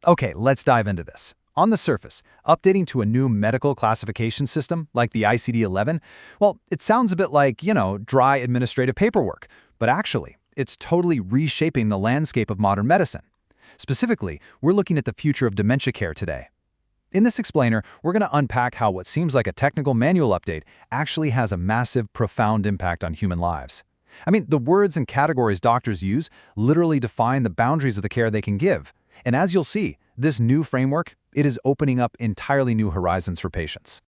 Okay, let's dive into this. On the surface, updating to a new medical classification system, like the ICD-11, well, it sounds a bit like, dry administrative paperwork. But actually, it's totally reshaping the landscape of modern medicine. Specifically, we're looking at the future of dementia care today. In this explainer, we're going to unpack how what seems like a technical manual update actually has a massive, profound impact on human lives. I mean, the words and categories doctors use literally define the boundaries of the care they can give. And as you'll see, this new framework, it is opening up entirely new horizons for patients.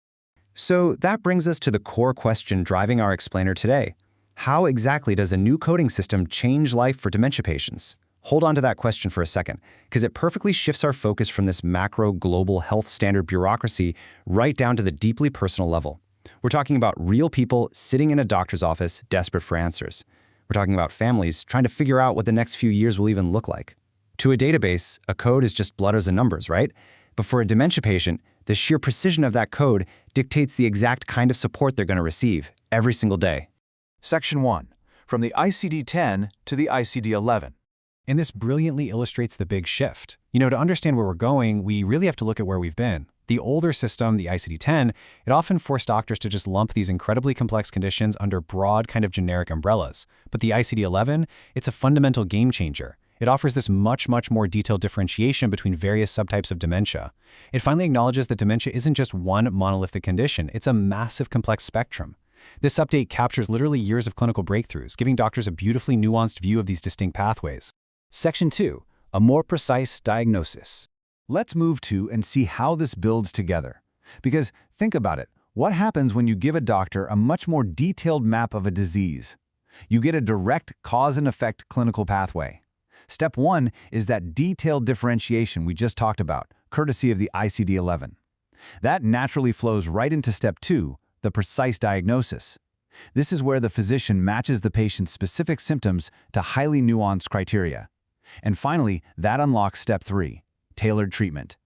So that brings us to the core question driving our explainer today. How exactly does a new coding system change life for dementia patients? Hold on to that question for a second, because it perfectly shifts our focus from this macro global health standard bureaucracy right down to the deeply personal level. We're talking about real people sitting in a doctor's office desperate for answers. We're talking about families trying to figure out what the next few years will even look like. To a database, a code is just letters and numbers, right? But for a dementia patient, the sheer precision of that code dictates the exact kind of support they're going to receive every single day. Section 1. From the ICD-10 to the ICD-11. And this brilliantly illustrates the big shift. To understand where we're going, we really have to look at where we've been. The older system, the ICD-10, it often forced doctors to just lump these incredibly complex conditions under broad kind of generic umbrellas. But the ICD-11, it's a fundamental game changer. It offers this much more detailed differentiation between various subtypes of dementia. It finally acknowledges that dementia isn't just one monolithic condition, it's a massive complex spectrum. This update captures literally years of clinical breakthroughs, giving doctors a beautifully nuanced view of these distinct pathways. Section 2. A more precise diagnosis. Let's move to and see how this builds together. Because think about it, what happens when you give a doctor a much more detailed map of a disease? You get a direct cause and effect clinical pathway. Step 1 is that detailed differentiation we just talked about, courtesy of the ICD-11. That naturally flows right into Step 2, the precise diagnosis. This is where the physician matches the patient's specific symptoms to highly nuanced criteria. And finally, that unlocks Step 3, tailored treatment.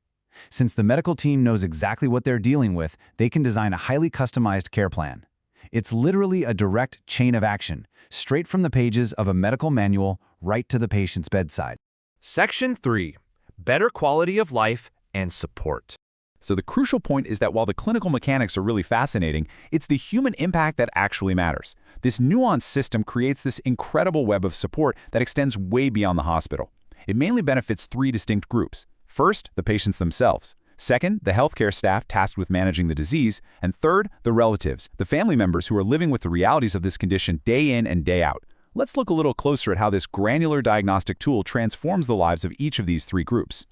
Since the medical team knows exactly what they're dealing with, they can design a highly customized care plan. It's literally a direct chain of action, straight from the pages of a medical manual right to the patient's bedside. Section 3. Better quality of life and support. So the crucial point is that while the clinical mechanics are really fascinating, it's the human impact that actually matters. This nuanced system creates this incredible web of support that extends way beyond the hospital. It mainly benefits three distinct groups. First, the patients themselves. Second, the healthcare staff tasked with managing the disease. And third, the relatives, the family members who are living with the realities of this condition day in and day out. Let's look a little closer at how this granular diagnostic tool transforms the lives of each of these three groups.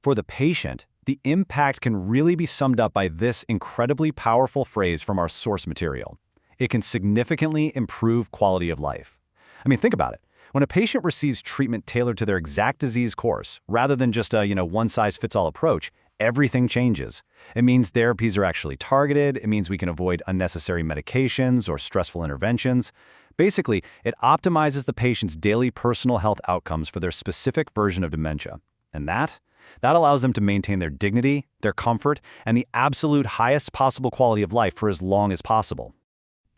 For the patient, the impact can really be summed up by this incredibly powerful phrase from our source material. It can significantly improve quality of life. I mean, think about it. When a patient receives treatment tailored to their exact disease course, rather than just a, one-size-fits-all approach, everything changes. It means therapies are actually targeted. It means we can avoid unnecessary medications or stressful interventions. Basically, it optimizes the patient's daily personal health outcomes for their specific version of dementia. And that allows them to maintain their dignity, their comfort, and the absolute highest possible quality of life for as long as possible.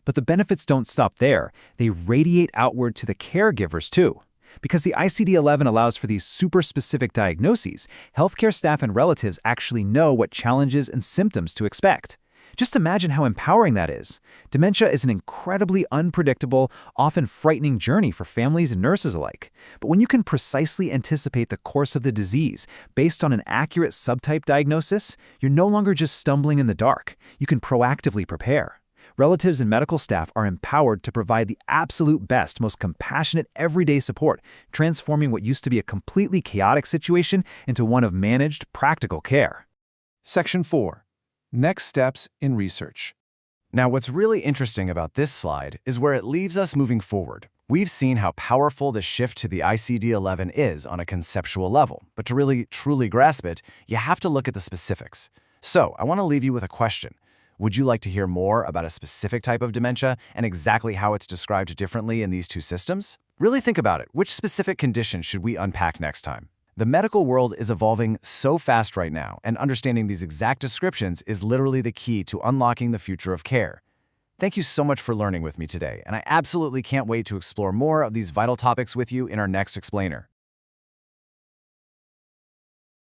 But the benefits don't stop there. They radiate outward to the caregivers too. Because the ICD-11 allows for these super specific diagnoses, healthcare staff and relatives actually know what challenges and symptoms to expect. Just imagine how empowering that is. Dementia is an incredibly unpredictable, often frightening journey for families and nurses alike. But when you can precisely anticipate the course of the disease based on an accurate subtype diagnosis, you're no longer just stumbling in the dark. You can proactively prepare. Relatives and medical staff are empowered to provide the absolute best, most compassionate everyday support, transforming what used to be a completely chaotic situation into one of managed, practical care. Section 4. Next steps in research. Now, what's really interesting about this slide is where it leaves us moving forward. We've seen how powerful the shift to the ICD-11 is on a conceptual level, but to really, truly grasp it, you have to look at the specifics. So, I want to leave you with a question. Would you like to hear more about a specific type of dementia and exactly how it's described differently in these two systems? Really think about it. Which specific condition should we unpack next time? The medical world is evolving so fast right now, and understanding these exact descriptions is literally the key to unlocking the future of care. Thank you so much for learning with me today, and I absolutely can't wait to explore more of these vital topics with you in our next explainer.